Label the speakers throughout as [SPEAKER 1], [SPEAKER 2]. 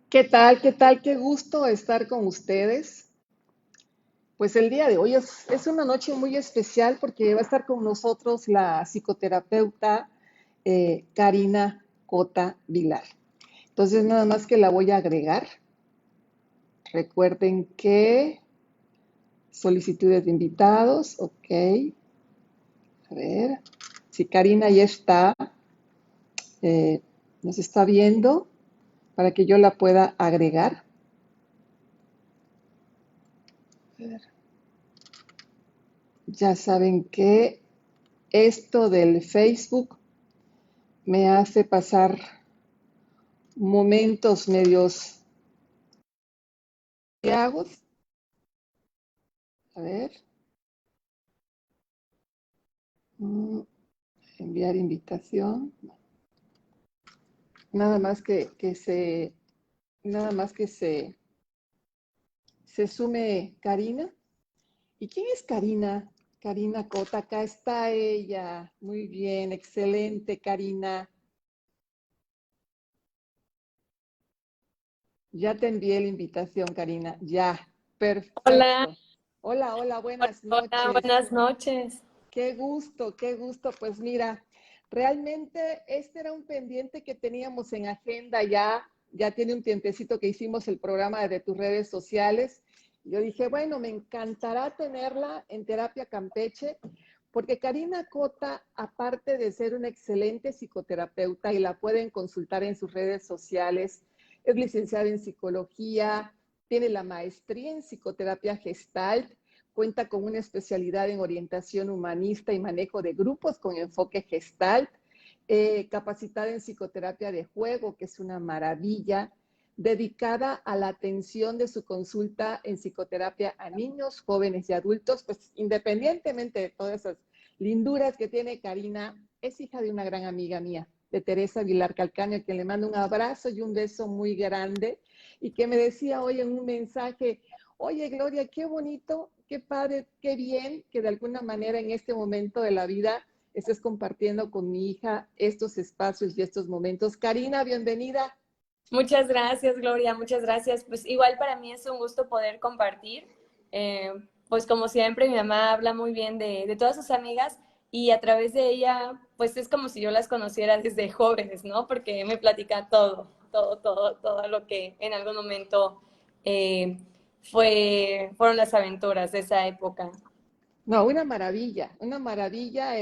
[SPEAKER 1] ¿Qué tal? ¿Qué tal? Qué gusto estar con ustedes. Pues el día de hoy es una noche muy especial porque va a estar con nosotros la psicoterapeuta Karina Cota Vilar. Entonces, nada más que la voy a agregar. Recuerden que solicitudes de invitados, ok. A ver, si Karina ya está, eh, nos está viendo para que yo la pueda agregar. Ya saben que esto del Facebook me hace pasar momentos medios ciagos. A ver, mm, enviar invitación. Nada más nada más que se sume Karina. ¿Y quién es Karina? Karina Cota, acá está ella. Muy bien, excelente, Karina. Ya te envié la invitación, Karina. Ya,
[SPEAKER 2] Hola,
[SPEAKER 1] perfecto. Hola, hola, buenas
[SPEAKER 2] hola,
[SPEAKER 1] noches.
[SPEAKER 2] buenas noches.
[SPEAKER 1] Qué gusto, qué gusto. Pues mira, realmente este era un pendiente que teníamos en agenda ya tiene un tiempecito que hicimos el programa de tus redes sociales. Yo dije, bueno, me encantará tenerla en Terapia Campeche, porque Karina Cota, aparte de ser una excelente psicoterapeuta y la pueden consultar en sus redes sociales, es licenciada en psicología, tiene la maestría en psicoterapia Gestalt, cuenta con una especialidad en orientación humanista y manejo de grupos con enfoque Gestalt, capacitada en psicoterapia de juego, que es una maravilla, dedicada a la atención de su consulta en psicoterapia a niños, jóvenes y adultos, pues independientemente de todas esas linduras que tiene Karina, es hija de una gran amiga mía, de Teresa Vilar Calcaño, a quien le mando un abrazo y un beso muy grande, y que me decía hoy en un mensaje, oye Gloria, qué bonito, qué padre, qué bien que de alguna manera en este momento de la vida estés compartiendo con mi hija estos espacios y estos momentos. Karina, bienvenida.
[SPEAKER 2] Muchas gracias, Gloria, muchas gracias. Pues igual para mí es un gusto poder compartir. Eh, pues como siempre, mi mamá habla muy bien de todas sus amigas y a través de ella, pues es como si yo las conociera desde jóvenes, ¿no? Porque me platica todo lo que en algún momento eh, fueron las aventuras de esa época.
[SPEAKER 1] No, una maravilla, una maravilla.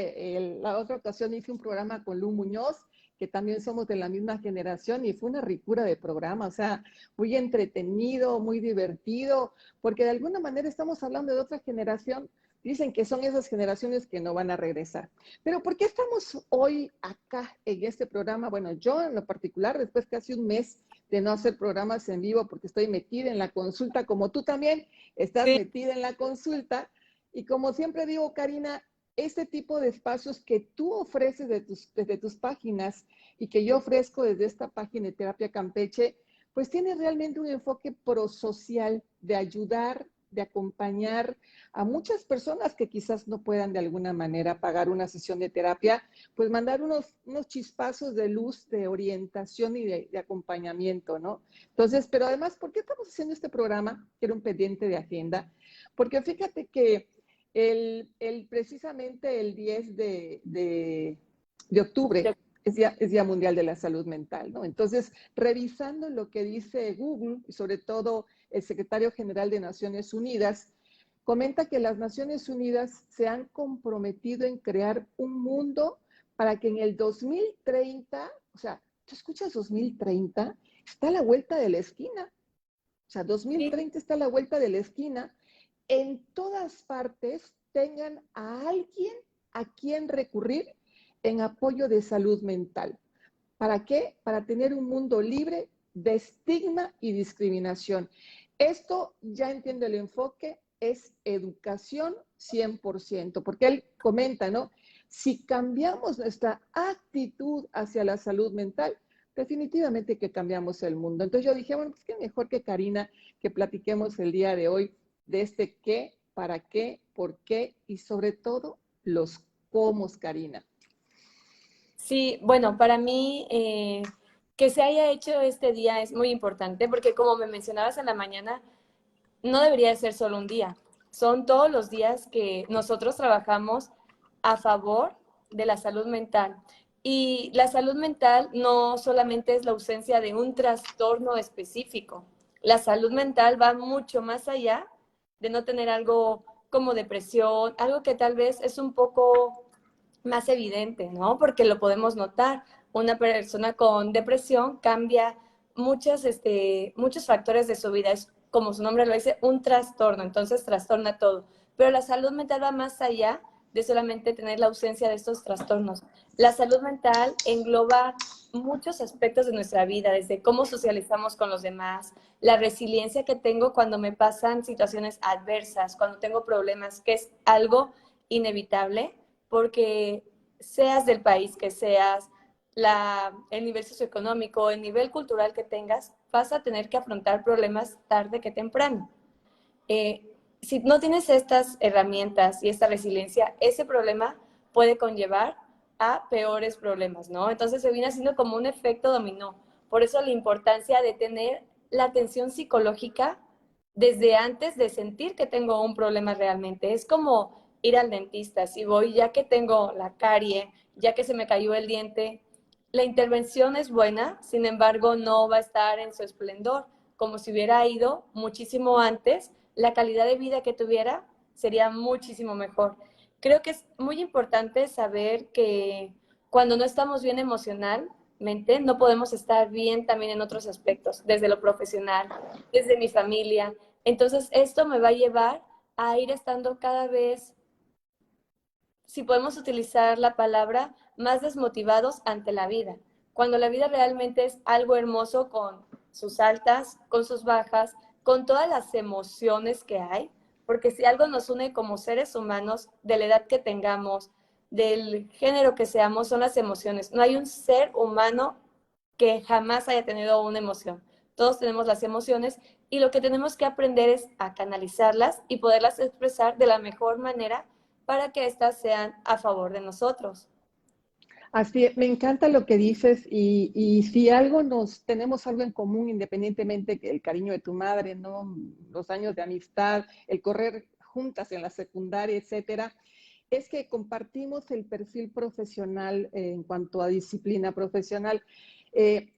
[SPEAKER 1] La otra ocasión hice un programa con Lu Muñoz, que también somos de la misma generación, y fue una ricura de programa, o sea, muy entretenido, muy divertido, porque de alguna manera estamos hablando de otra generación. Dicen que son esas generaciones que no van a regresar. Pero ¿por qué estamos hoy acá en este programa? Bueno, yo en lo particular, después casi un mes de no hacer programas en vivo, porque estoy metida en la consulta, como tú también estás
[SPEAKER 2] Sí.
[SPEAKER 1] metida en la consulta, y como siempre digo, Karina, este tipo de espacios que tú ofreces desde tus páginas y que yo ofrezco desde esta página de Terapia Campeche, pues tiene realmente un enfoque prosocial de ayudar, de acompañar a muchas personas que quizás no puedan de alguna manera pagar una sesión de terapia, pues mandar unos chispazos de luz, de orientación y de acompañamiento, ¿no? Entonces, pero además, ¿por qué estamos haciendo este programa? Que era un pendiente de agenda. Porque fíjate que precisamente el 10 de octubre es día Mundial de la Salud Mental, ¿no? Entonces, revisando lo que dice Google, y sobre todo el secretario general de Naciones Unidas, comenta que las Naciones Unidas se han comprometido en crear un mundo para que en el 2030, o sea, ¿tú escuchas 2030? Está a la vuelta de la esquina. O sea,
[SPEAKER 2] Sí.
[SPEAKER 1] 2030 está a la vuelta de la esquina, en todas partes tengan a alguien a quien recurrir en apoyo de salud mental. ¿Para qué? Para tener un mundo libre de estigma y discriminación. Esto, ya entiendo el enfoque, es educación 100%, porque él comenta, ¿no? Si cambiamos nuestra actitud hacia la salud mental, definitivamente que cambiamos el mundo. Entonces yo dije, bueno, pues qué mejor que Karina, que platiquemos el día de hoy de este qué, para qué, por qué y sobre todo los cómo, Karina.
[SPEAKER 2] Sí, bueno, para mí que se haya hecho este día es muy importante porque como me mencionabas en la mañana, no debería de ser solo un día. Son todos los días que nosotros trabajamos a favor de la salud mental. Y la salud mental no solamente es la ausencia de un trastorno específico. La salud mental va mucho más allá de no tener algo como depresión, algo que tal vez es un poco más evidente, ¿no? Porque lo podemos notar. Una persona con depresión cambia muchos factores de su vida. Es, como su nombre lo dice, un trastorno, entonces trastorna todo. Pero la salud mental va más allá de solamente tener la ausencia de estos trastornos. La salud mental engloba muchos aspectos de nuestra vida, desde cómo socializamos con los demás, la resiliencia que tengo cuando me pasan situaciones adversas, cuando tengo problemas, que es algo inevitable, porque seas del país que seas, el nivel socioeconómico, el nivel cultural que tengas, vas a tener que afrontar problemas tarde que temprano. Si no tienes estas herramientas y esta resiliencia, ese problema puede conllevar a peores problemas, ¿no? Entonces se viene haciendo como un efecto dominó. Por eso la importancia de tener la atención psicológica desde antes de sentir que tengo un problema realmente. Es como ir al dentista. Si voy ya que tengo la carie, ya que se me cayó el diente, la intervención es buena, sin embargo, no va a estar en su esplendor, como si hubiera ido muchísimo antes, la calidad de vida que tuviera sería muchísimo mejor. Creo que es muy importante saber que cuando no estamos bien emocionalmente, no podemos estar bien también en otros aspectos, desde lo profesional, desde mi familia. Entonces, esto me va a llevar a ir estando cada vez, si podemos utilizar la palabra, más desmotivados ante la vida. Cuando la vida realmente es algo hermoso con sus altas, con sus bajas, con todas las emociones que hay, porque si algo nos une como seres humanos, de la edad que tengamos, del género que seamos, son las emociones. No hay un ser humano que jamás haya tenido una emoción. Todos tenemos las emociones y lo que tenemos que aprender es a canalizarlas y poderlas expresar de la mejor manera para que éstas sean a favor de nosotros.
[SPEAKER 1] Así, me encanta lo que dices y si algo tenemos algo en común, independientemente que el cariño de tu madre, ¿no? Los años de amistad, el correr juntas en la secundaria, etcétera, es que compartimos el perfil profesional en cuanto a disciplina profesional, eh,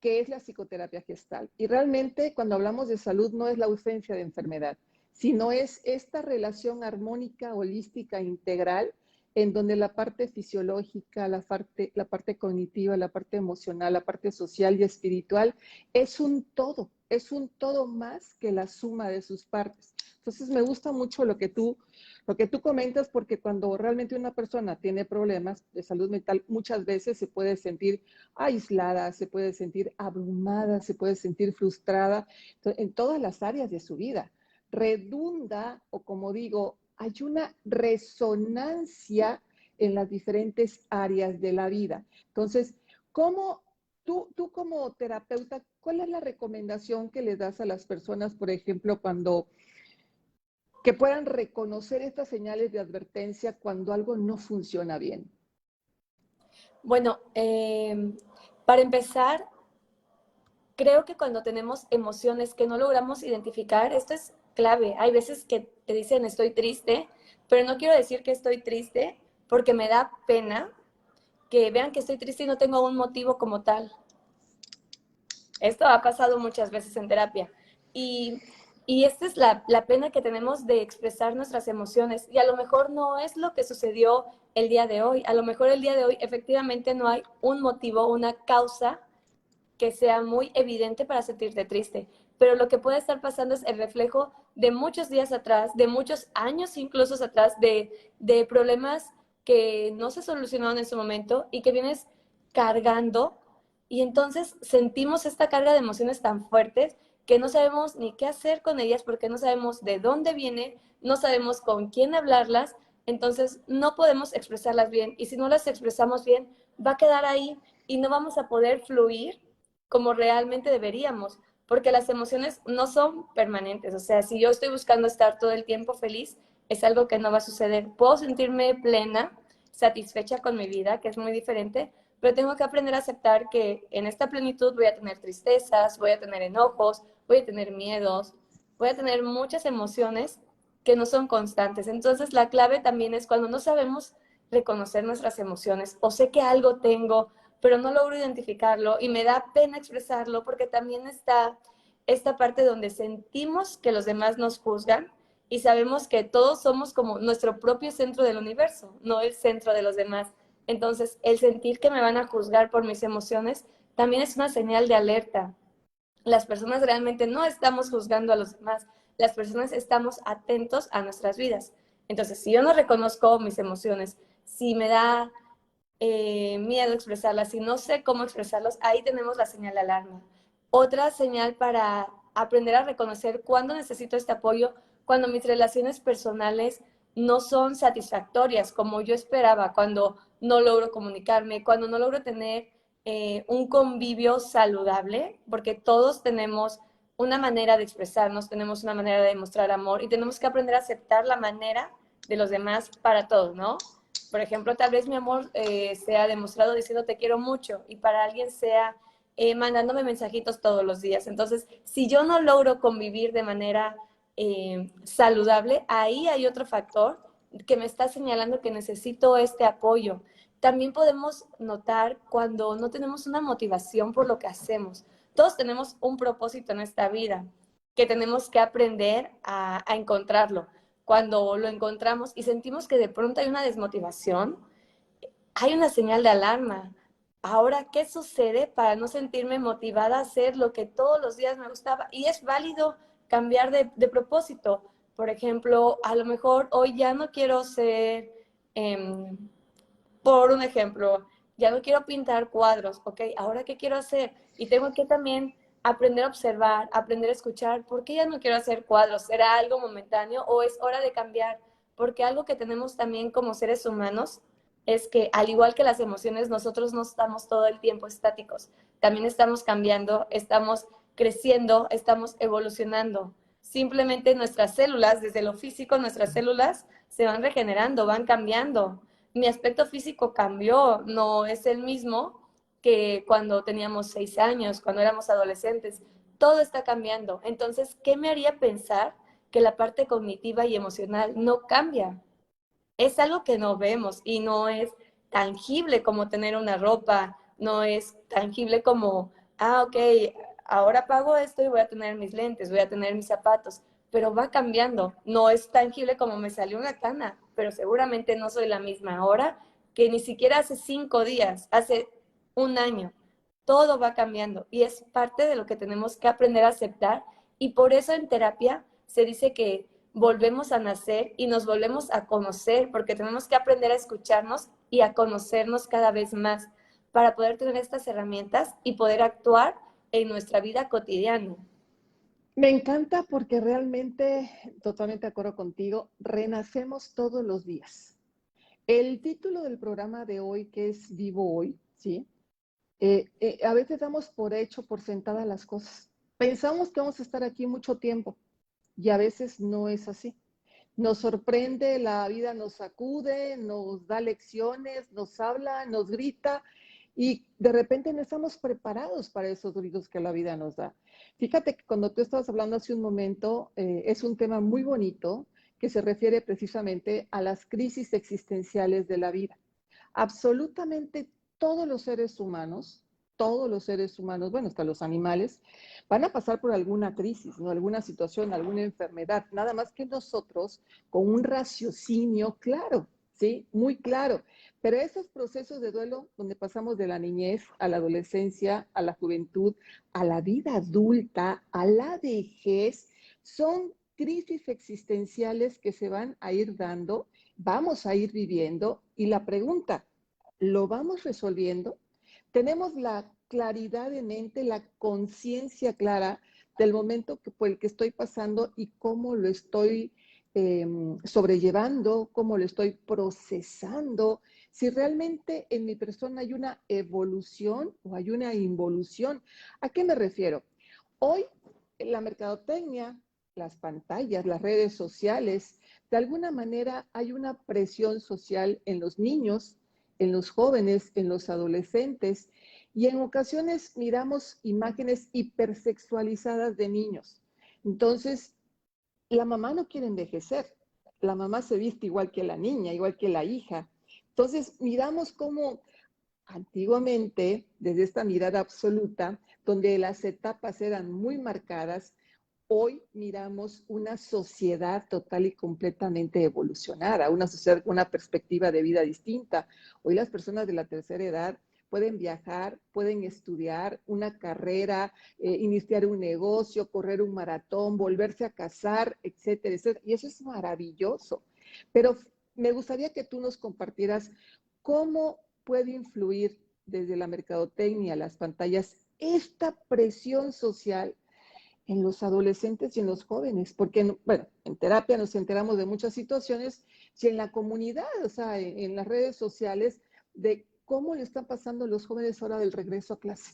[SPEAKER 1] que es la psicoterapia gestal. Y realmente cuando hablamos de salud no es la ausencia de enfermedad, sino es esta relación armónica, holística, integral, en donde la parte fisiológica, la parte cognitiva, la parte emocional, la parte social y espiritual es un todo más que la suma de sus partes. Entonces me gusta mucho lo que tú comentas, porque cuando realmente una persona tiene problemas de salud mental, muchas veces se puede sentir aislada, se puede sentir abrumada, se puede sentir frustrada en todas las áreas de su vida. Redunda, o como digo, hay una resonancia en las diferentes áreas de la vida. Entonces, ¿cómo tú como terapeuta, cuál es la recomendación que le das a las personas, por ejemplo, cuando que puedan reconocer estas señales de advertencia cuando algo no funciona bien?
[SPEAKER 2] Bueno, para empezar, creo que cuando tenemos emociones que no logramos identificar, esto es clave. Hay veces que te dicen estoy triste, pero no quiero decir que estoy triste porque me da pena que vean que estoy triste y no tengo un motivo como tal. Esto ha pasado muchas veces en terapia. Y, y esta es la pena que tenemos de expresar nuestras emociones. Y a lo mejor no es lo que sucedió el día de hoy. A lo mejor el día de hoy efectivamente no hay un motivo, una causa que sea muy evidente para sentirte triste. Pero lo que puede estar pasando es el reflejo de muchos días atrás, de muchos años incluso atrás, de problemas que no se solucionaron en su momento y que vienes cargando. Y entonces sentimos esta carga de emociones tan fuertes que no sabemos ni qué hacer con ellas porque no sabemos de dónde viene, no sabemos con quién hablarlas, entonces no podemos expresarlas bien. Y si no las expresamos bien, va a quedar ahí y no vamos a poder fluir como realmente deberíamos, porque las emociones no son permanentes. O sea, si yo estoy buscando estar todo el tiempo feliz, es algo que no va a suceder. Puedo sentirme plena, satisfecha con mi vida, que es muy diferente, pero tengo que aprender a aceptar que en esta plenitud voy a tener tristezas, voy a tener enojos, voy a tener miedos, voy a tener muchas emociones que no son constantes. Entonces la clave también es cuando no sabemos reconocer nuestras emociones o sé que algo tengo, pero no logro identificarlo y me da pena expresarlo porque también está esta parte donde sentimos que los demás nos juzgan y sabemos que todos somos como nuestro propio centro del universo, no el centro de los demás. Entonces, el sentir que me van a juzgar por mis emociones también es una señal de alerta. Las personas realmente no estamos juzgando a los demás, las personas estamos atentos a nuestras vidas. Entonces, si yo no reconozco mis emociones, si me da miedo expresarlas, si no sé cómo expresarlos, ahí tenemos la señal de alarma. Otra señal para aprender a reconocer cuándo necesito este apoyo, cuando mis relaciones personales no son satisfactorias como yo esperaba, cuando no logro comunicarme, cuando no logro tener un convivio saludable, porque todos tenemos una manera de expresarnos, tenemos una manera de demostrar amor y tenemos que aprender a aceptar la manera de los demás para todos, ¿no? Por ejemplo, tal vez mi amor sea demostrado diciendo te quiero mucho y para alguien sea mandándome mensajitos todos los días. Entonces, si yo no logro convivir de manera saludable, ahí hay otro factor que me está señalando que necesito este apoyo. También podemos notar cuando no tenemos una motivación por lo que hacemos. Todos tenemos un propósito en esta vida que tenemos que aprender a encontrarlo. Cuando lo encontramos y sentimos que de pronto hay una desmotivación, hay una señal de alarma. Ahora, ¿qué sucede para no sentirme motivada a hacer lo que todos los días me gustaba? Y es válido cambiar de propósito. Por ejemplo, a lo mejor hoy ya no quiero ser, eh, por un ejemplo, ya no quiero pintar cuadros, ¿ok? Ahora, ¿qué quiero hacer? Y tengo que también aprender a observar, aprender a escuchar, ¿por qué ya no quiero hacer cuadros? ¿Será algo momentáneo o es hora de cambiar? Porque algo que tenemos también como seres humanos es que al igual que las emociones, nosotros no estamos todo el tiempo estáticos, también estamos cambiando, estamos creciendo, estamos evolucionando. Simplemente nuestras células, desde lo físico, nuestras células se van regenerando, van cambiando. Mi aspecto físico cambió, no es el mismo que cuando teníamos 6 años, cuando éramos adolescentes. Todo está cambiando. Entonces, ¿qué me haría pensar que la parte cognitiva y emocional no cambia? Es algo que no vemos y no es tangible como tener una ropa, no es tangible como, ok, ahora pago esto y voy a tener mis lentes, voy a tener mis zapatos, pero va cambiando. No es tangible como me salió una cana, pero seguramente no soy la misma ahora que ni siquiera hace 5 días, hace un año. Todo va cambiando y es parte de lo que tenemos que aprender a aceptar y por eso en terapia se dice que volvemos a nacer y nos volvemos a conocer, porque tenemos que aprender a escucharnos y a conocernos cada vez más para poder tener estas herramientas y poder actuar en nuestra vida cotidiana.
[SPEAKER 1] Me encanta porque realmente, totalmente de acuerdo contigo, renacemos todos los días. El título del programa de hoy, que es Vivo Hoy, ¿sí? A veces damos por hecho, por sentadas las cosas. Pensamos que vamos a estar aquí mucho tiempo y a veces no es así. Nos sorprende, la vida nos sacude, nos da lecciones, nos habla, nos grita y de repente no estamos preparados para esos gritos que la vida nos da. Fíjate que cuando tú estabas hablando hace un momento, es un tema muy bonito que se refiere precisamente a las crisis existenciales de la vida. Absolutamente todos los seres humanos, bueno, hasta los animales, van a pasar por alguna crisis, ¿no? Alguna situación, alguna enfermedad, nada más que nosotros con un raciocinio claro, ¿sí? Muy claro. Pero esos procesos de duelo donde pasamos de la niñez a la adolescencia, a la juventud, a la vida adulta, a la vejez, son crisis existenciales que se van a ir dando, vamos a ir viviendo y la pregunta, ¿lo vamos resolviendo? Tenemos la claridad de mente, la conciencia clara del momento por el que estoy pasando y cómo lo estoy sobrellevando, cómo lo estoy procesando, si realmente en mi persona hay una evolución o hay una involución. ¿A qué me refiero? Hoy la mercadotecnia, las pantallas, las redes sociales, de alguna manera hay una presión social en los niños, en los jóvenes, en los adolescentes, y en ocasiones miramos imágenes hipersexualizadas de niños. Entonces, la mamá no quiere envejecer, la mamá se viste igual que la niña, igual que la hija. Entonces, miramos cómo antiguamente, desde esta mirada absoluta, donde las etapas eran muy marcadas, hoy miramos una sociedad total y completamente evolucionada, una sociedad con una perspectiva de vida distinta. Hoy las personas de la tercera edad pueden viajar, pueden estudiar una carrera, iniciar un negocio, correr un maratón, volverse a casar, etcétera, etcétera. Y eso es maravilloso. Pero me gustaría que tú nos compartieras cómo puede influir desde la mercadotecnia, las pantallas, esta presión social en los adolescentes y en los jóvenes, porque, bueno, en terapia nos enteramos de muchas situaciones y en la comunidad, o sea, en las redes sociales, de cómo le están pasando los jóvenes ahora del regreso a clase.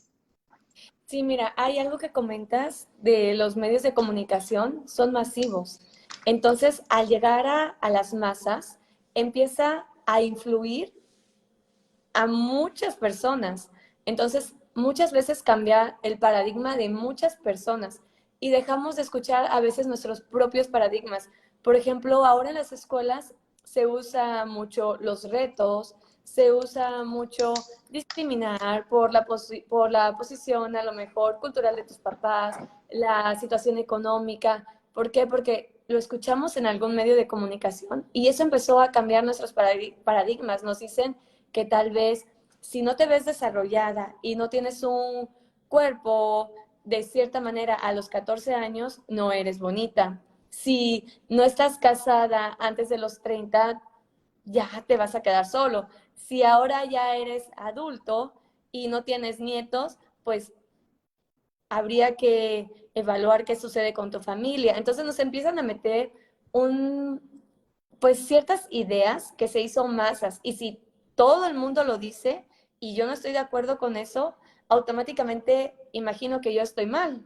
[SPEAKER 2] Sí, mira, hay algo que comentas de los medios de comunicación, son masivos. Entonces, al llegar a las masas, empieza a influir a muchas personas. Entonces, muchas veces cambia el paradigma de muchas personas y dejamos de escuchar a veces nuestros propios paradigmas. Por ejemplo, ahora en las escuelas se usa mucho los retos, se usa mucho discriminar por la posición a lo mejor cultural de tus papás, la situación económica. ¿Por qué? Porque lo escuchamos en algún medio de comunicación y eso empezó a cambiar nuestros paradigmas. Nos dicen que tal vez si no te ves desarrollada y no tienes un cuerpo de cierta manera a los 14 años, no eres bonita. Si no estás casada antes de los 30, ya te vas a quedar solo. Si ahora ya eres adulto y no tienes nietos, pues habría que evaluar qué sucede con tu familia. Entonces nos empiezan a meter pues ciertas ideas que se hizo masas. Y si todo el mundo lo dice y yo no estoy de acuerdo con eso, automáticamente imagino que yo estoy mal.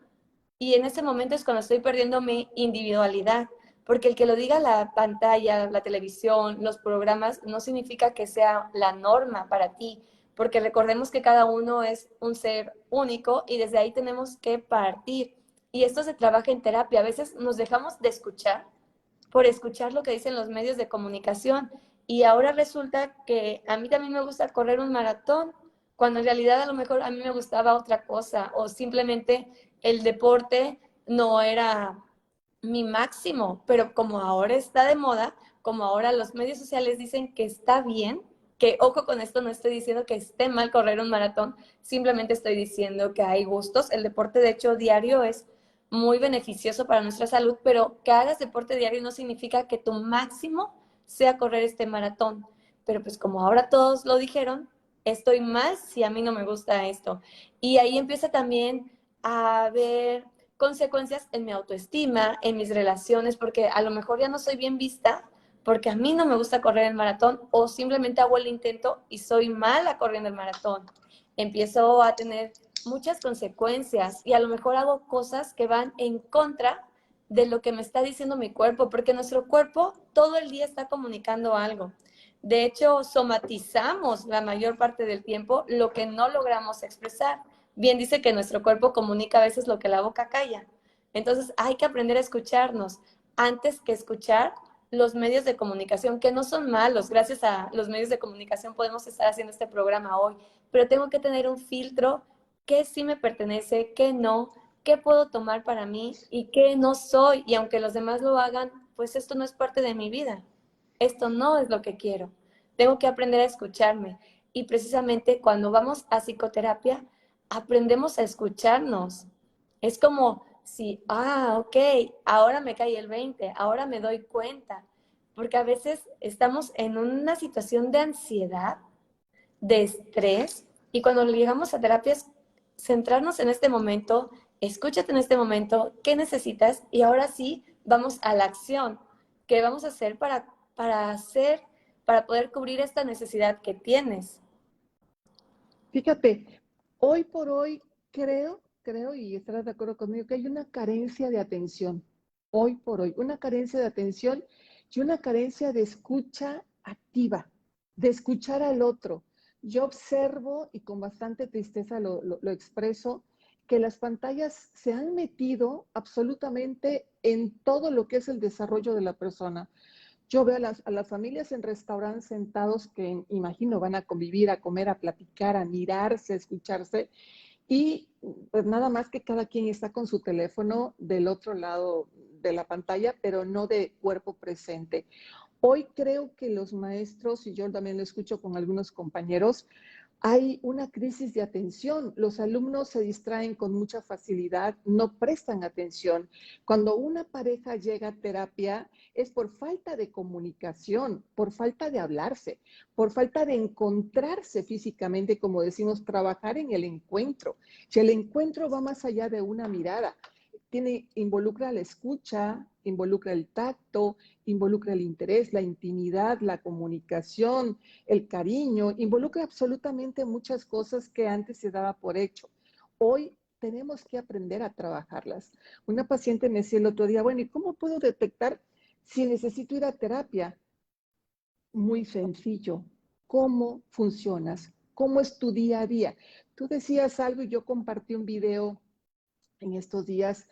[SPEAKER 2] Y en ese momento es cuando estoy perdiendo mi individualidad, porque el que lo diga la pantalla, la televisión, los programas, no significa que sea la norma para ti, porque recordemos que cada uno es un ser único y desde ahí tenemos que partir. Y esto se trabaja en terapia. A veces nos dejamos de escuchar por escuchar lo que dicen los medios de comunicación. Y ahora resulta que a mí también me gusta correr un maratón, cuando en realidad a lo mejor a mí me gustaba otra cosa o simplemente el deporte no era mi máximo, pero como ahora está de moda, como ahora los medios sociales dicen que está bien, que ojo con esto, no estoy diciendo que esté mal correr un maratón, simplemente estoy diciendo que hay gustos. El deporte, de hecho, diario es muy beneficioso para nuestra salud, pero que hagas deporte diario no significa que tu máximo sea correr este maratón. Pero pues como ahora todos lo dijeron, estoy mal si a mí no me gusta esto. Y ahí empieza también a haber consecuencias en mi autoestima, en mis relaciones, porque a lo mejor ya no soy bien vista porque a mí no me gusta correr el maratón o simplemente hago el intento y soy mala corriendo el maratón. Empiezo a tener muchas consecuencias y a lo mejor hago cosas que van en contra de lo que me está diciendo mi cuerpo, porque nuestro cuerpo todo el día está comunicando algo. De hecho, somatizamos la mayor parte del tiempo lo que no logramos expresar. Bien dice que nuestro cuerpo comunica a veces lo que la boca calla. Entonces hay que aprender a escucharnos antes que escuchar los medios de comunicación, que no son malos. Gracias a los medios de comunicación podemos estar haciendo este programa hoy, pero tengo que tener un filtro: qué sí me pertenece, qué no, qué puedo tomar para mí y qué no soy. Y aunque los demás lo hagan, pues esto no es parte de mi vida. Esto no es lo que quiero. Tengo que aprender a escucharme. Y precisamente cuando vamos a psicoterapia, aprendemos a escucharnos. Es como si, ok, ahora me cae el 20, ahora me doy cuenta. Porque a veces estamos en una situación de ansiedad, de estrés, y cuando llegamos a terapias, centrarnos en este momento, escúchate en este momento, qué necesitas, y ahora sí, vamos a la acción. ¿Qué vamos a hacer para poder cubrir esta necesidad que tienes?
[SPEAKER 1] Fíjate, hoy por hoy creo y estarás de acuerdo conmigo que hay una carencia de atención. Hoy por hoy, una carencia de atención y una carencia de escucha activa, de escuchar al otro. Yo observo, y con bastante tristeza lo expreso, que las pantallas se han metido absolutamente en todo lo que es el desarrollo de la persona. Yo veo a las familias en restaurantes sentados que imagino van a convivir, a comer, a platicar, a mirarse, a escucharse, y pues nada más que cada quien está con su teléfono del otro lado de la pantalla, pero no de cuerpo presente. Hoy creo que los maestros, y yo también lo escucho con algunos compañeros, hay una crisis de atención. Los alumnos se distraen con mucha facilidad, no prestan atención. Cuando una pareja llega a terapia es por falta de comunicación, por falta de hablarse, por falta de encontrarse físicamente, como decimos, trabajar en el encuentro. Si el encuentro va más allá de una mirada, involucra la escucha, involucra el tacto, involucra el interés, la intimidad, la comunicación, el cariño, involucra absolutamente muchas cosas que antes se daba por hecho. Hoy tenemos que aprender a trabajarlas. Una paciente me decía el otro día, bueno, ¿y cómo puedo detectar si necesito ir a terapia? Muy sencillo. ¿Cómo funcionas? ¿Cómo es tu día a día? Tú decías algo y yo compartí un video en estos días,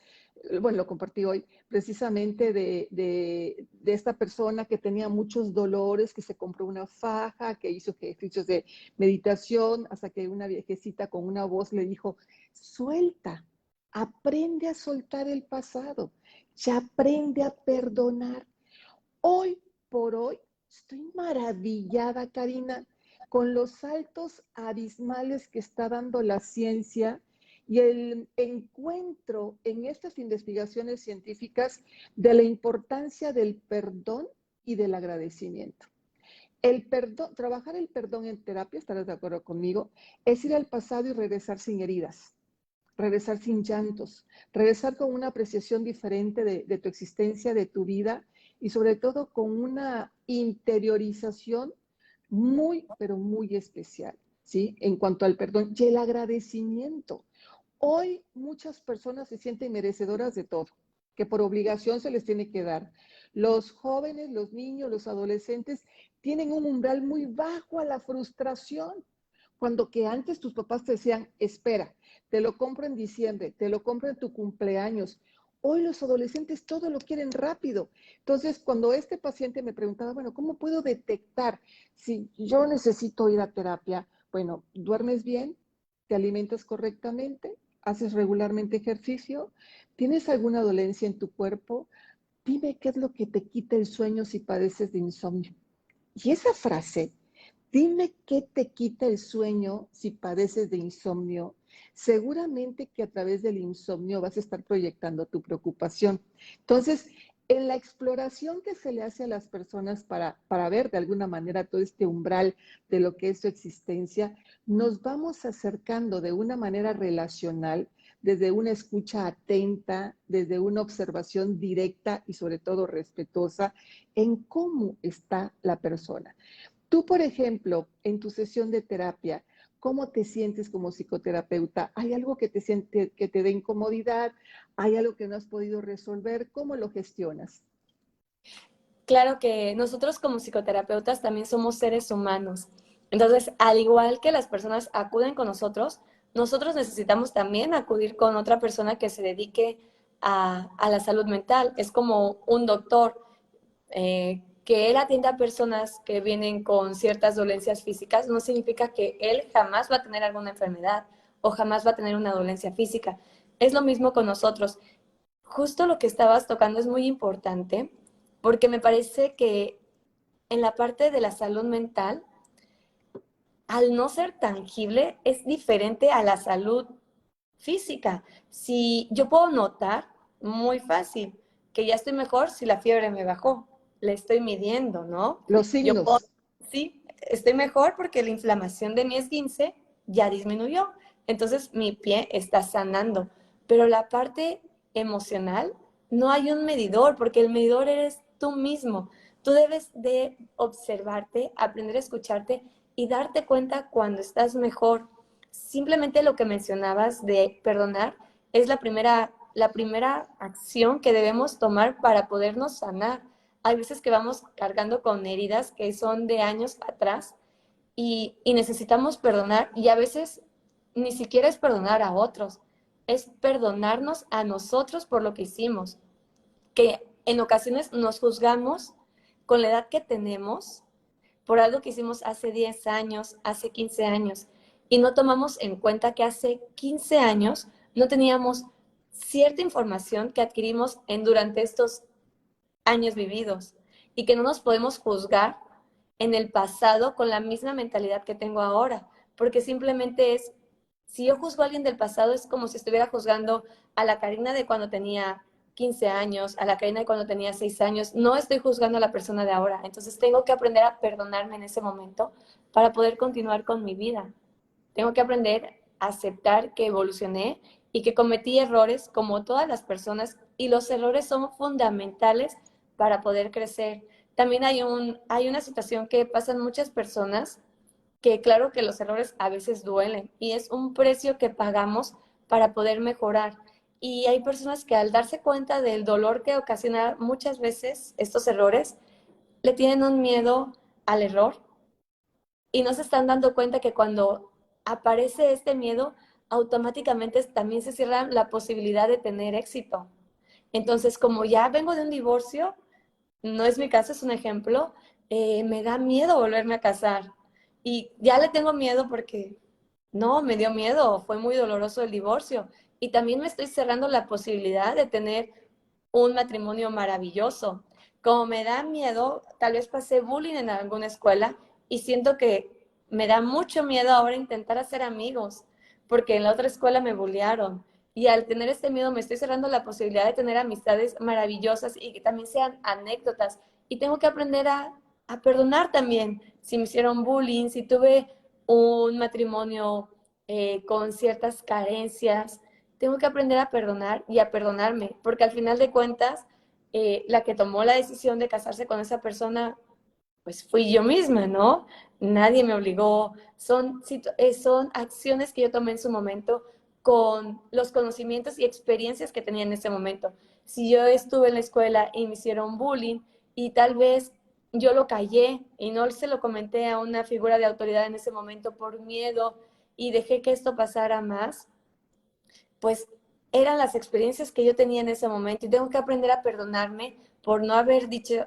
[SPEAKER 1] bueno, lo compartí hoy, precisamente de esta persona que tenía muchos dolores, que se compró una faja, que hizo ejercicios de meditación, hasta que una viejecita con una voz le dijo, suelta, aprende a soltar el pasado, ya aprende a perdonar. Hoy por hoy estoy maravillada, Karina, con los saltos abismales que está dando la ciencia y el encuentro en estas investigaciones científicas de la importancia del perdón y del agradecimiento. El perdón, trabajar el perdón en terapia, estarás de acuerdo conmigo, es ir al pasado y regresar sin heridas, regresar sin llantos, regresar con una apreciación diferente de tu existencia, de tu vida y sobre todo con una interiorización muy, pero muy especial, ¿sí? En cuanto al perdón y el agradecimiento. Hoy muchas personas se sienten merecedoras de todo, que por obligación se les tiene que dar. Los jóvenes, los niños, los adolescentes tienen un umbral muy bajo a la frustración. Cuando que antes tus papás te decían, espera, te lo compro en diciembre, te lo compro en tu cumpleaños. Hoy los adolescentes todo lo quieren rápido. Entonces, cuando este paciente me preguntaba, bueno, ¿cómo puedo detectar si yo necesito ir a terapia? Bueno, ¿duermes bien? ¿Te alimentas correctamente? ¿Haces regularmente ejercicio? ¿Tienes alguna dolencia en tu cuerpo? Dime qué es lo que te quita el sueño si padeces de insomnio. Y esa frase, dime qué te quita el sueño si padeces de insomnio, seguramente que a través del insomnio vas a estar proyectando tu preocupación. Entonces, en la exploración que se le hace a las personas para ver de alguna manera todo este umbral de lo que es su existencia, nos vamos acercando de una manera relacional, desde una escucha atenta, desde una observación directa y sobre todo respetuosa en cómo está la persona. Tú, por ejemplo, en tu sesión de terapia, ¿cómo te sientes como psicoterapeuta? ¿Hay algo que que te dé incomodidad? ¿Hay algo que no has podido resolver? ¿Cómo lo gestionas?
[SPEAKER 2] Claro que nosotros como psicoterapeutas también somos seres humanos. Entonces, al igual que las personas acuden con nosotros necesitamos también acudir con otra persona que se dedique a la salud mental. Es como un doctor que él atienda a personas que vienen con ciertas dolencias físicas, no significa que él jamás va a tener alguna enfermedad o jamás va a tener una dolencia física. Es lo mismo con nosotros. Justo lo que estabas tocando es muy importante porque me parece que en la parte de la salud mental, al no ser tangible, es diferente a la salud física. Si yo puedo notar muy fácil que ya estoy mejor si la fiebre me bajó, le estoy midiendo, ¿no?
[SPEAKER 1] Los
[SPEAKER 2] Yo puedo,
[SPEAKER 1] signos.
[SPEAKER 2] sí, estoy mejor porque la inflamación de mi esguince ya disminuyó. Entonces mi pie está sanando. Pero la parte emocional, no hay un medidor porque el medidor eres tú mismo. Tú debes de observarte, aprender a escucharte y darte cuenta cuando estás mejor. Simplemente lo que mencionabas de perdonar es la primera acción que debemos tomar para podernos sanar. Hay veces que vamos cargando con heridas que son de años atrás y necesitamos perdonar, y a veces ni siquiera es perdonar a otros, es perdonarnos a nosotros por lo que hicimos, que en ocasiones nos juzgamos con la edad que tenemos por algo que hicimos hace 10 años, hace 15 años, y no tomamos en cuenta que hace 15 años no teníamos cierta información que adquirimos durante estos años vividos y que no nos podemos juzgar en el pasado con la misma mentalidad que tengo ahora, porque simplemente es, si yo juzgo a alguien del pasado es como si estuviera juzgando a la Karina de cuando tenía 15 años, a la Karina de cuando tenía 6 años, no estoy juzgando a la persona de ahora, entonces tengo que aprender a perdonarme en ese momento para poder continuar con mi vida. Tengo que aprender a aceptar que evolucioné y que cometí errores como todas las personas, y los errores son fundamentales para poder crecer. También hay una situación que pasan muchas personas, que claro que los errores a veces duelen y es un precio que pagamos para poder mejorar. Y hay personas que al darse cuenta del dolor que ocasiona muchas veces estos errores, le tienen un miedo al error y no se están dando cuenta que cuando aparece este miedo, automáticamente también se cierra la posibilidad de tener éxito. Entonces, como ya vengo de un divorcio, no es mi caso, es un ejemplo, me da miedo volverme a casar. Y ya le tengo miedo porque no, me dio miedo, fue muy doloroso el divorcio. Y también me estoy cerrando la posibilidad de tener un matrimonio maravilloso. Como me da miedo, tal vez pasé bullying en alguna escuela y siento que me da mucho miedo ahora intentar hacer amigos, porque en la otra escuela me bullearon. Y al tener este miedo me estoy cerrando la posibilidad de tener amistades maravillosas y que también sean anécdotas. Y tengo que aprender a perdonar también. Si me hicieron bullying, si tuve un matrimonio con ciertas carencias, tengo que aprender a perdonar y a perdonarme, porque al final de cuentas, la que tomó la decisión de casarse con esa persona, pues fui yo misma, ¿no? Nadie me obligó. Son acciones que yo tomé en su momento con los conocimientos y experiencias que tenía en ese momento. Si yo estuve en la escuela y me hicieron bullying y tal vez yo lo callé y no se lo comenté a una figura de autoridad en ese momento por miedo y dejé que esto pasara más, pues eran las experiencias que yo tenía en ese momento y tengo que aprender a perdonarme por no haber dicho,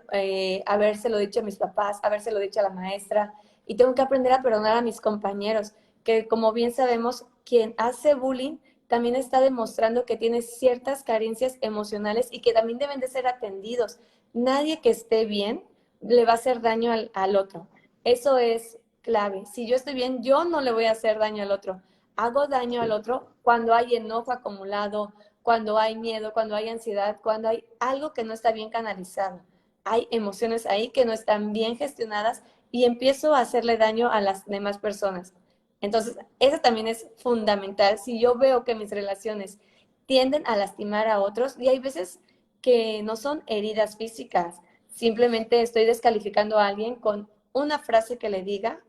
[SPEAKER 2] habérselo dicho a mis papás, habérselo dicho a la maestra, y tengo que aprender a perdonar a mis compañeros, que como bien sabemos, quien hace bullying también está demostrando que tiene ciertas carencias emocionales y que también deben de ser atendidos. Nadie que esté bien le va a hacer daño al otro. Eso es clave. Si yo estoy bien, yo no le voy a hacer daño al otro. Hago daño al otro cuando hay enojo acumulado, cuando hay miedo, cuando hay ansiedad, cuando hay algo que no está bien canalizado. Hay emociones ahí que no están bien gestionadas y empiezo a hacerle daño a las demás personas. Entonces, eso también es fundamental. Si yo veo que mis relaciones tienden a lastimar a otros, y hay veces que no son heridas físicas, simplemente estoy descalificando a alguien con una frase que le diga,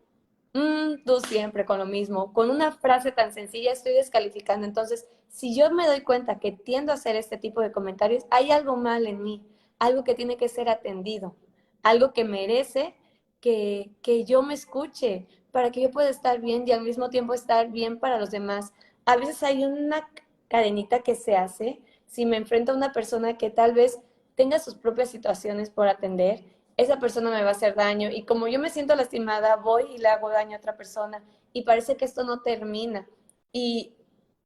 [SPEAKER 2] tú siempre con lo mismo, con una frase tan sencilla estoy descalificando. Entonces, si yo me doy cuenta que tiendo a hacer este tipo de comentarios, hay algo mal en mí, algo que tiene que ser atendido, algo que merece que yo me escuche para que yo pueda estar bien y al mismo tiempo estar bien para los demás. A veces hay una cadenita que se hace si me enfrento a una persona que tal vez tenga sus propias situaciones por atender, esa persona me va a hacer daño y como yo me siento lastimada, voy y le hago daño a otra persona y parece que esto no termina. Y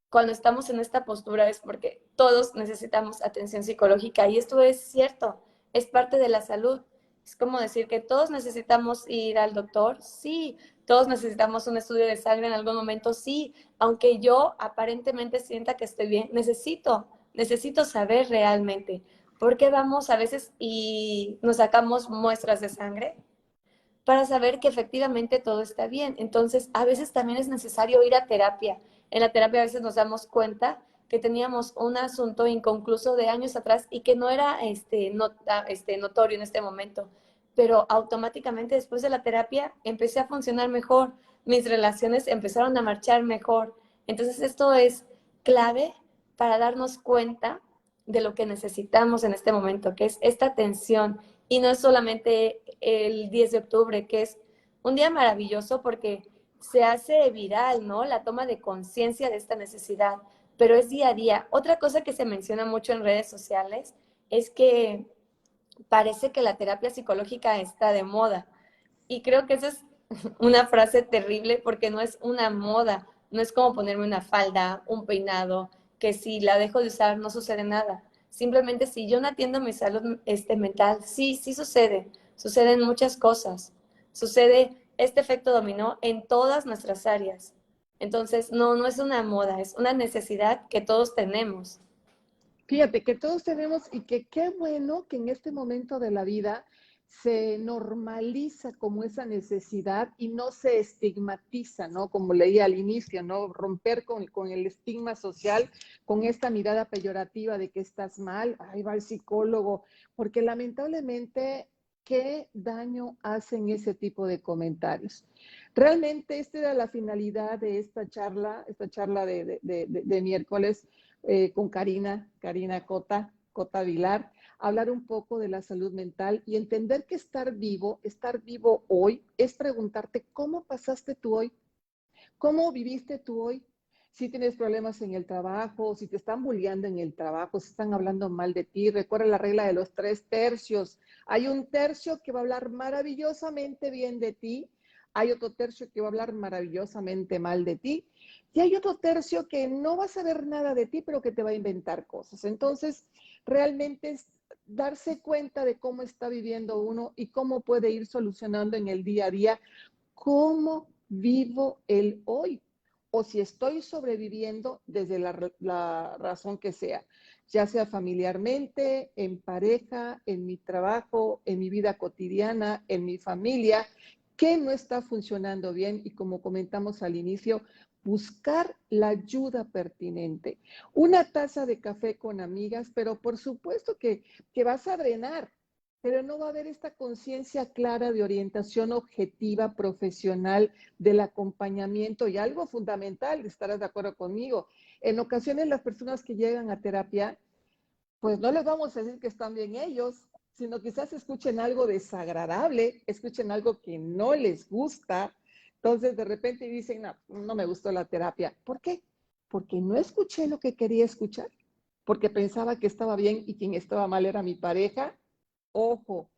[SPEAKER 2] cuando estamos en esta postura es porque todos necesitamos atención psicológica y esto es cierto, es parte de la salud. Es como decir que todos necesitamos ir al doctor, sí, todos necesitamos un estudio de sangre en algún momento, sí, aunque yo aparentemente sienta que estoy bien, necesito saber realmente. Porque vamos a veces y nos sacamos muestras de sangre para saber que efectivamente todo está bien. Entonces, a veces también es necesario ir a terapia. En la terapia a veces nos damos cuenta que teníamos un asunto inconcluso de años atrás y que no era notorio en este momento, pero automáticamente después de la terapia empecé a funcionar mejor, mis relaciones empezaron a marchar mejor. Entonces, esto es clave para darnos cuenta de lo que necesitamos en este momento, que es esta atención y no es solamente el 10 de octubre, que es un día maravilloso porque se hace viral, ¿no? La toma de conciencia de esta necesidad, pero es día a día. Otra cosa que se menciona mucho en redes sociales es que parece que la terapia psicológica está de moda. Y creo que eso es una frase terrible porque no es una moda, no es como ponerme una falda, un peinado, que si la dejo de usar no sucede nada. Simplemente si yo no atiendo mi salud mental, sí, sí sucede. Suceden muchas cosas. Sucede este efecto dominó en todas nuestras áreas. Entonces, no, no es una moda, es una necesidad que todos tenemos.
[SPEAKER 1] Fíjate que todos tenemos y que qué bueno que en este momento de la vida se normaliza como esa necesidad y no se estigmatiza, ¿no? Como leía al inicio, ¿no? Romper con el estigma social, con esta mirada peyorativa de que estás mal, ahí va el psicólogo, porque lamentablemente, ¿qué daño hacen ese tipo de comentarios? Realmente esta era la finalidad de esta charla de miércoles con Karina Cota Vilar, hablar un poco de la salud mental y entender que estar vivo hoy, es preguntarte cómo pasaste tú hoy, cómo viviste tú hoy, si tienes problemas en el trabajo, si te están bulleando en el trabajo, si están hablando mal de ti, recuerda la regla de los 3 tercios. Hay un tercio que va a hablar maravillosamente bien de ti, hay otro tercio que va a hablar maravillosamente mal de ti, y hay otro tercio que no va a saber nada de ti, pero que te va a inventar cosas. Entonces, realmente es darse cuenta de cómo está viviendo uno y cómo puede ir solucionando en el día a día, cómo vivo el hoy o si estoy sobreviviendo desde la razón que sea, ya sea familiarmente, en pareja, en mi trabajo, en mi vida cotidiana, en mi familia, que no está funcionando bien y como comentamos al inicio, buscar la ayuda pertinente. Una taza de café con amigas, pero por supuesto que vas a drenar, pero no va a haber esta conciencia clara de orientación objetiva, profesional, del acompañamiento y algo fundamental, estarás de acuerdo conmigo. En ocasiones las personas que llegan a terapia, pues no les vamos a decir que están bien ellos, sino quizás escuchen algo desagradable, escuchen algo que no les gusta, entonces de repente dicen, no, no me gustó la terapia. ¿Por qué? Porque no escuché lo que quería escuchar, porque pensaba que estaba bien y quien estaba mal era mi pareja. Ojo,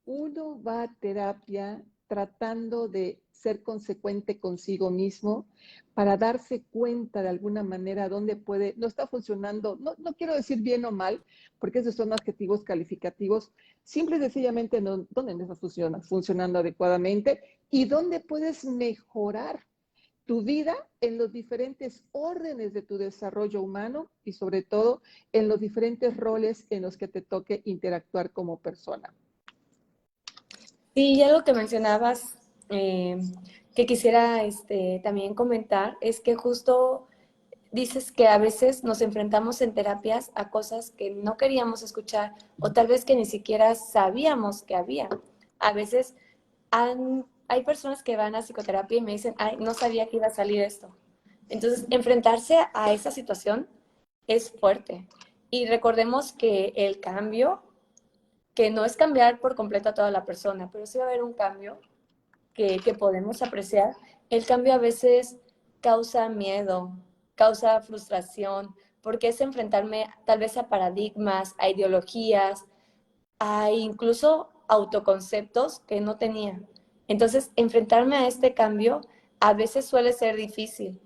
[SPEAKER 1] uno va a terapia tratando de ser consecuente consigo mismo para darse cuenta de alguna manera dónde puede, no está funcionando, no quiero decir bien o mal, porque esos son adjetivos calificativos, simple y sencillamente no, dónde no está funcionando adecuadamente y dónde puedes mejorar tu vida en los diferentes órdenes de tu desarrollo humano y sobre todo en los diferentes roles en los que te toque interactuar como persona.
[SPEAKER 2] Sí, y algo que mencionabas que quisiera también comentar es que justo dices que a veces nos enfrentamos en terapias a cosas que no queríamos escuchar o tal vez que ni siquiera sabíamos que había. A veces hay personas que van a psicoterapia y me dicen, ay, no sabía que iba a salir esto. Entonces, enfrentarse a esa situación es fuerte. Y recordemos que el cambio, que no es cambiar por completo a toda la persona, pero sí va a haber un cambio que podemos apreciar. El cambio a veces causa miedo, causa frustración, porque es enfrentarme tal vez a paradigmas, a ideologías, a incluso autoconceptos que no tenía. Entonces, enfrentarme a este cambio a veces suele ser difícil,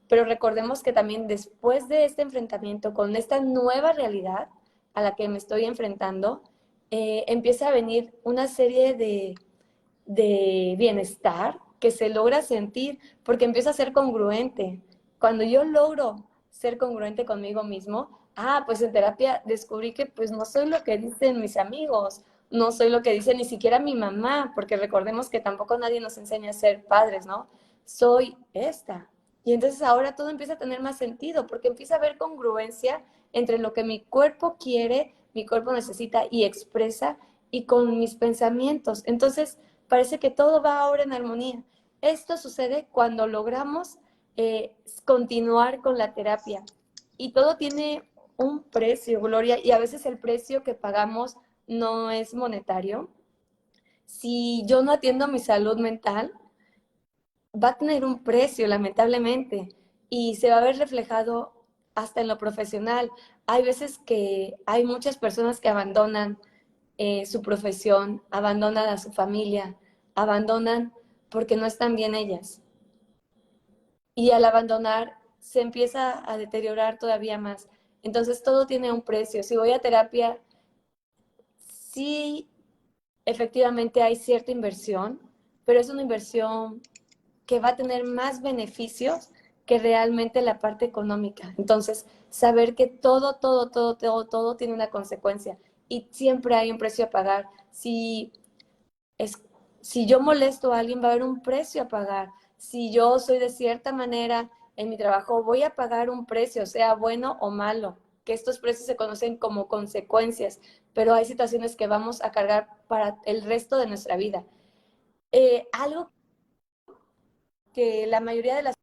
[SPEAKER 2] pero recordemos que también después de este enfrentamiento con esta nueva realidad a la que me estoy enfrentando, empieza a venir una serie de bienestar que se logra sentir porque empiezo a ser congruente. Cuando yo logro ser congruente conmigo mismo, pues en terapia descubrí que pues no soy lo que dicen mis amigos, no soy lo que dice ni siquiera mi mamá, porque recordemos que tampoco nadie nos enseña a ser padres, ¿no? Soy esta. Y entonces ahora todo empieza a tener más sentido, porque empieza a haber congruencia entre lo que mi cuerpo quiere, mi cuerpo necesita y expresa, y con mis pensamientos. Entonces, parece que todo va ahora en armonía. Esto sucede cuando logramos continuar con la terapia. Y todo tiene un precio, Gloria, y a veces el precio que pagamos no es monetario. Si yo no atiendo mi salud mental, va a tener un precio, lamentablemente, y se va a ver reflejado hasta en lo profesional. Hay veces que hay muchas personas que abandonan su profesión, abandonan a su familia, abandonan porque no están bien ellas. Y al abandonar se empieza a deteriorar todavía más. Entonces todo tiene un precio. Si voy a terapia, sí, efectivamente hay cierta inversión, pero es una inversión que va a tener más beneficios que realmente la parte económica. Entonces, saber que todo tiene una consecuencia y siempre hay un precio a pagar. Es, si yo molesto a alguien, va a haber un precio a pagar. Si yo soy de cierta manera en mi trabajo, voy a pagar un precio, sea bueno o malo, que estos precios se conocen como consecuencias, pero hay situaciones que vamos a cargar para el resto de nuestra vida. Algo que la mayoría de las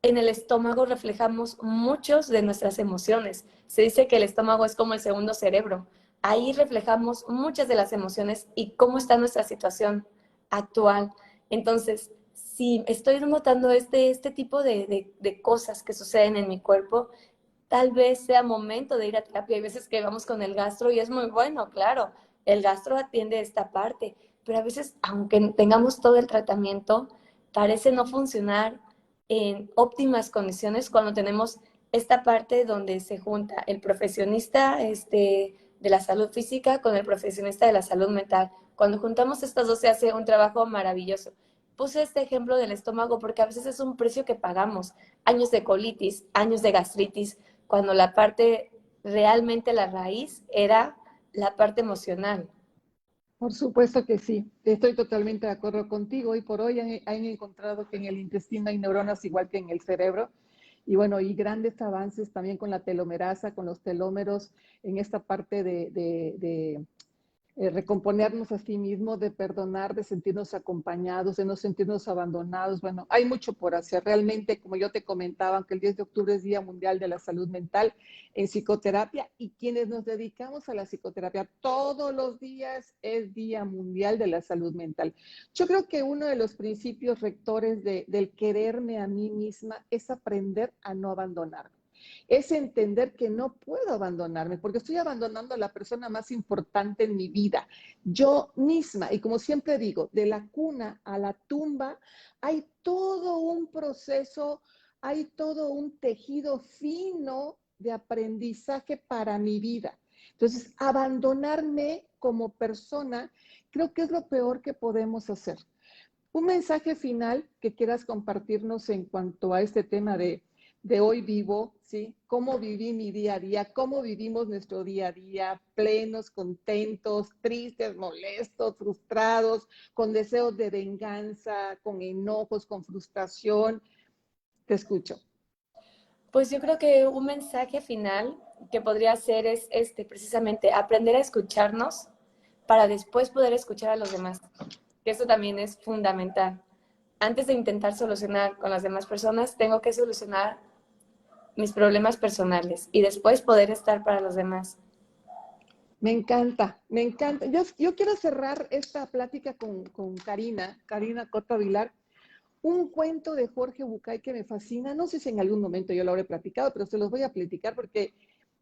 [SPEAKER 2] en el estómago reflejamos muchos de nuestras emociones. Se dice que el estómago es como el segundo cerebro. Ahí reflejamos muchas de las emociones y cómo está nuestra situación actual. Entonces, si estoy notando este tipo de cosas que suceden en mi cuerpo, tal vez sea momento de ir a terapia. Hay veces que vamos con el gastro y es muy bueno, claro, el gastro atiende esta parte, pero a veces, aunque tengamos todo el tratamiento, parece no funcionar en óptimas condiciones cuando tenemos esta parte donde se junta el profesionista de la salud física con el profesionista de la salud mental. Cuando juntamos estas dos se hace un trabajo maravilloso. Puse este ejemplo del estómago porque a veces es un precio que pagamos. Años de colitis, años de gastritis, cuando la parte, realmente la raíz era la parte emocional.
[SPEAKER 1] Por supuesto que sí, estoy totalmente de acuerdo contigo. Hoy por hoy han encontrado que en el intestino hay neuronas igual que en el cerebro. Y bueno, y grandes avances también con la telomerasa, con los telómeros, en esta parte de recomponernos a sí mismos, de perdonar, de sentirnos acompañados, de no sentirnos abandonados. Bueno, hay mucho por hacer. Realmente, como yo te comentaba, que el 10 de octubre es Día Mundial de la Salud Mental en psicoterapia y quienes nos dedicamos a la psicoterapia todos los días es Día Mundial de la Salud Mental. Yo creo que uno de los principios rectores del quererme a mí misma es aprender a no abandonarme, es entender que no puedo abandonarme porque estoy abandonando a la persona más importante en mi vida, yo misma. Y como siempre digo, de la cuna a la tumba hay todo un proceso, hay todo un tejido fino de aprendizaje para mi vida. Entonces, abandonarme como persona creo que es lo peor que podemos hacer. Un mensaje final que quieras compartirnos en cuanto a este tema de hoy vivo, ¿sí? ¿Cómo viví mi día a día? ¿Cómo vivimos nuestro día a día? Plenos, contentos, tristes, molestos, frustrados, con deseos de venganza, con enojos, con frustración. Te escucho.
[SPEAKER 2] Pues yo creo que un mensaje final que podría ser es precisamente aprender a escucharnos para después poder escuchar a los demás, que eso también es fundamental. Antes de intentar solucionar con las demás personas, tengo que solucionar mis problemas personales y después poder estar para los demás.
[SPEAKER 1] Me encanta, me encanta. Yo quiero cerrar esta plática con Karina Cota Vilar. Un cuento de Jorge Bucay que me fascina. No sé si en algún momento yo lo habré platicado, pero se los voy a platicar porque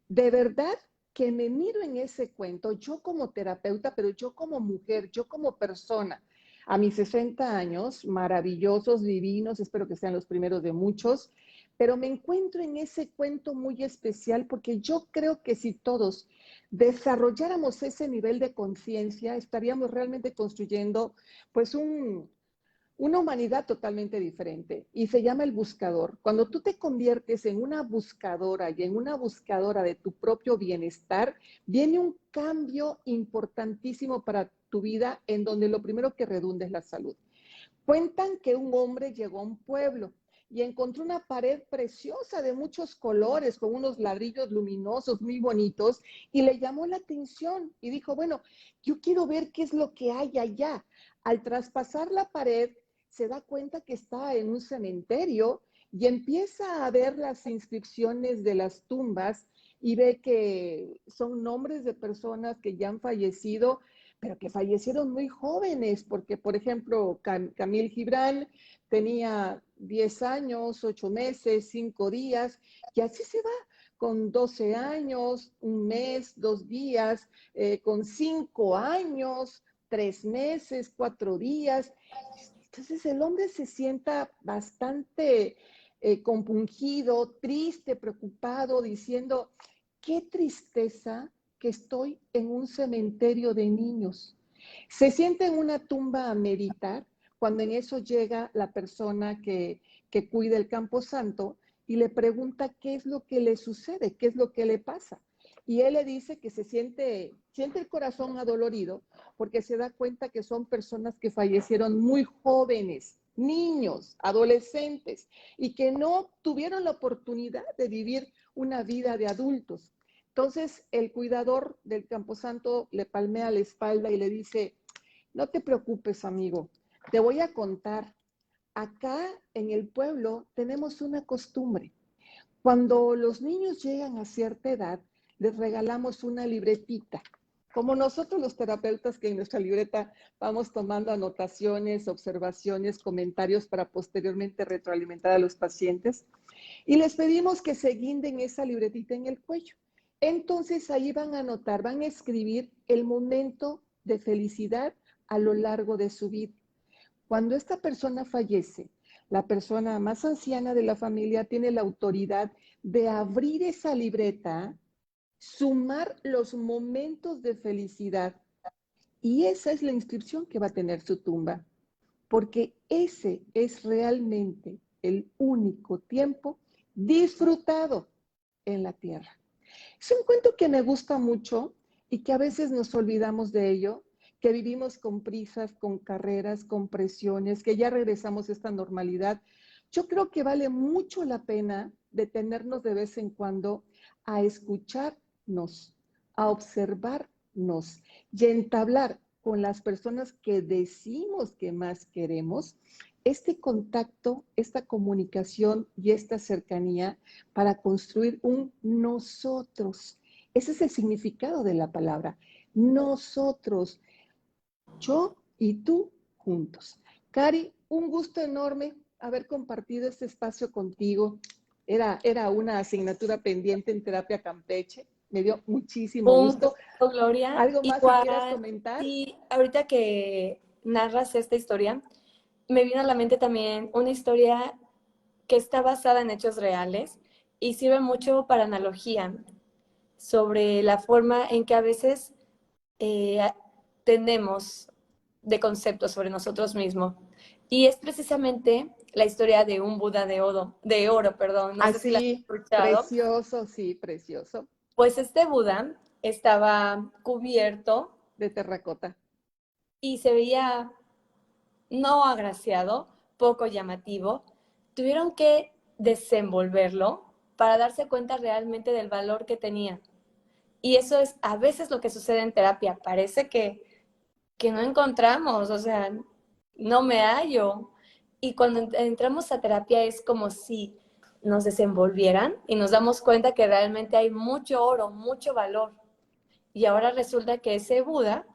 [SPEAKER 1] de verdad que me miro en ese cuento, yo como terapeuta, pero yo como mujer, yo como persona, a mis 60 años, maravillosos, divinos, espero que sean los primeros de muchos, pero me encuentro en ese cuento muy especial porque yo creo que si todos desarrolláramos ese nivel de conciencia, estaríamos realmente construyendo pues una humanidad totalmente diferente y se llama el buscador. Cuando tú te conviertes en una buscadora y en una buscadora de tu propio bienestar, viene un cambio importantísimo para tu vida en donde lo primero que redunda es la salud. Cuentan que un hombre llegó a un pueblo y encontró una pared preciosa de muchos colores, con unos ladrillos luminosos muy bonitos, y le llamó la atención y dijo, bueno, yo quiero ver qué es lo que hay allá. Al traspasar la pared, se da cuenta que está en un cementerio y empieza a ver las inscripciones de las tumbas y ve que son nombres de personas que ya han fallecido, pero que fallecieron muy jóvenes, porque, por ejemplo, Camil Gibran tenía 10 años, 8 meses, 5 días, y así se va, con 12 años, un mes, 2 días, con 5 años, 3 meses, 4 días. Entonces el hombre se sienta bastante compungido, triste, preocupado, diciendo, qué tristeza que estoy en un cementerio de niños. Se sienta en una tumba a meditar cuando en eso llega la persona que cuida el camposanto y le pregunta qué es lo que le sucede, qué es lo que le pasa. Y él le dice que siente el corazón adolorido porque se da cuenta que son personas que fallecieron muy jóvenes, niños, adolescentes, y que no tuvieron la oportunidad de vivir una vida de adultos. Entonces el cuidador del camposanto le palmea la espalda y le dice, no te preocupes, amigo, te voy a contar. Acá en el pueblo tenemos una costumbre. Cuando los niños llegan a cierta edad, les regalamos una libretita. Como nosotros los terapeutas que en nuestra libreta vamos tomando anotaciones, observaciones, comentarios para posteriormente retroalimentar a los pacientes, y les pedimos que se guinden esa libretita en el cuello. Entonces ahí van a anotar, van a escribir el momento de felicidad a lo largo de su vida. Cuando esta persona fallece, la persona más anciana de la familia tiene la autoridad de abrir esa libreta, sumar los momentos de felicidad, y esa es la inscripción que va a tener su tumba, porque ese es realmente el único tiempo disfrutado en la tierra. Es un cuento que me gusta mucho y que a veces nos olvidamos de ello, que vivimos con prisas, con carreras, con presiones, que ya regresamos a esta normalidad. Yo creo que vale mucho la pena detenernos de vez en cuando a escucharnos, a observarnos y a entablar con las personas que decimos que más queremos este contacto, esta comunicación y esta cercanía para construir un nosotros. Ese es el significado de la palabra. Nosotros, yo y tú juntos. Cari, un gusto enorme haber compartido este espacio contigo. Era una asignatura pendiente en Terapia Campeche. Me dio muchísimo
[SPEAKER 2] Un
[SPEAKER 1] gusto.
[SPEAKER 2] gusto, Gloria.
[SPEAKER 1] ¿Algo más que quieras
[SPEAKER 2] Igual,
[SPEAKER 1] comentar?
[SPEAKER 2] sí, ahorita que narras esta historia, me vino a la mente también una historia que está basada en hechos reales y sirve mucho para analogía sobre la forma en que a veces tenemos de conceptos sobre nosotros mismos. Y es precisamente la historia de un Buda de oro, perdón, no sé si la has
[SPEAKER 1] Así,
[SPEAKER 2] escuchado.
[SPEAKER 1] precioso, sí, precioso,
[SPEAKER 2] Pues este Buda estaba cubierto
[SPEAKER 1] de terracota.
[SPEAKER 2] y se veía no agraciado, poco llamativo. Tuvieron que desenvolverlo para darse cuenta realmente del valor que tenía. Y eso es a veces lo que sucede en terapia. Parece que no encontramos, o sea, no me hallo. Y cuando entramos a terapia es como si nos desenvolvieran y nos damos cuenta que realmente hay mucho oro, mucho valor. Y ahora resulta que ese Buda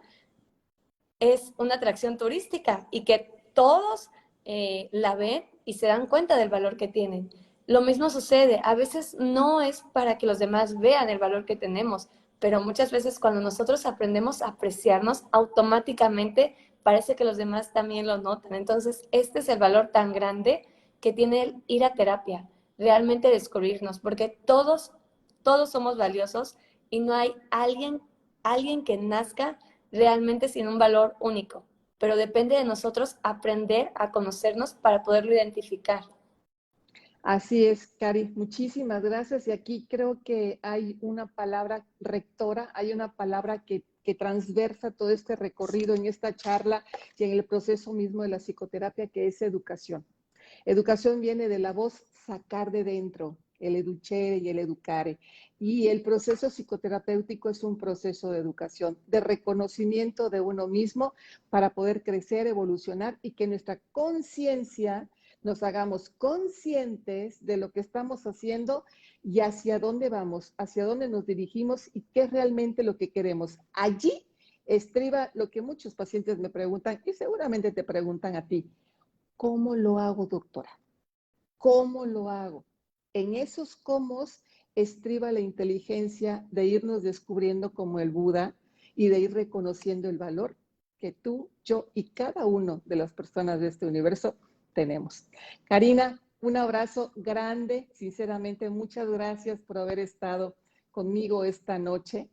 [SPEAKER 2] es una atracción turística y que todos la ven y se dan cuenta del valor que tienen. Lo mismo sucede, a veces no es para que los demás vean el valor que tenemos, pero muchas veces cuando nosotros aprendemos a apreciarnos, automáticamente parece que los demás también lo notan. Entonces, este es el valor tan grande que tiene el ir a terapia, realmente descubrirnos, porque todos somos valiosos y no hay alguien que nazca realmente sin un valor único, pero depende de nosotros aprender a conocernos para poderlo identificar.
[SPEAKER 1] Así es, Cari, muchísimas gracias. Y aquí creo que hay una palabra rectora, hay una palabra que transversa todo este recorrido en esta charla y en el proceso mismo de la psicoterapia, que es educación. Educación viene de la voz sacar de dentro, el educere y el educare. Y el proceso psicoterapéutico es un proceso de educación, de reconocimiento de uno mismo para poder crecer, evolucionar y que nuestra conciencia nos hagamos conscientes de lo que estamos haciendo y hacia dónde vamos, hacia dónde nos dirigimos y qué es realmente lo que queremos. Allí estriba lo que muchos pacientes me preguntan y seguramente te preguntan a ti. ¿Cómo lo hago, doctora? ¿Cómo lo hago? En esos cómo estriba la inteligencia de irnos descubriendo como el Buda y de ir reconociendo el valor que tú, yo y cada uno de las personas de este universo tenemos. Karina, un abrazo grande, sinceramente, muchas gracias por haber estado conmigo esta noche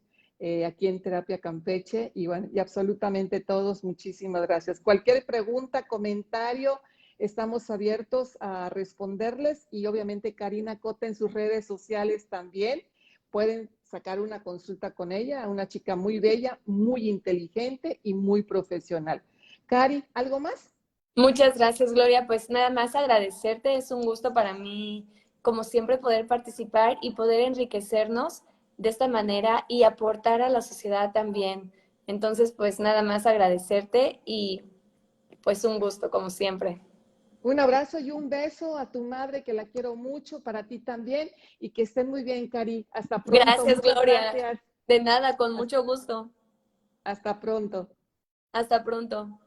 [SPEAKER 1] aquí en Terapia Campeche y bueno, y absolutamente todos, muchísimas gracias. Cualquier pregunta, comentario, estamos abiertos a responderles y obviamente Karina Cota en sus redes sociales también pueden sacar una consulta con ella, una chica muy bella, muy inteligente y muy profesional. Cari, ¿algo más?
[SPEAKER 2] Muchas gracias, Gloria. Pues nada más agradecerte. Es un gusto para mí, como siempre, poder participar y poder enriquecernos de esta manera y aportar a la sociedad también. Entonces, pues nada más agradecerte y pues un gusto, como siempre.
[SPEAKER 1] Un abrazo y un beso a tu madre, que la quiero mucho, para ti también, y que estén muy bien, Cari. Hasta pronto,
[SPEAKER 2] Gracias,
[SPEAKER 1] muchas
[SPEAKER 2] Gloria.
[SPEAKER 1] gracias.
[SPEAKER 2] De nada, con mucho gusto.
[SPEAKER 1] Hasta pronto.
[SPEAKER 2] Hasta pronto.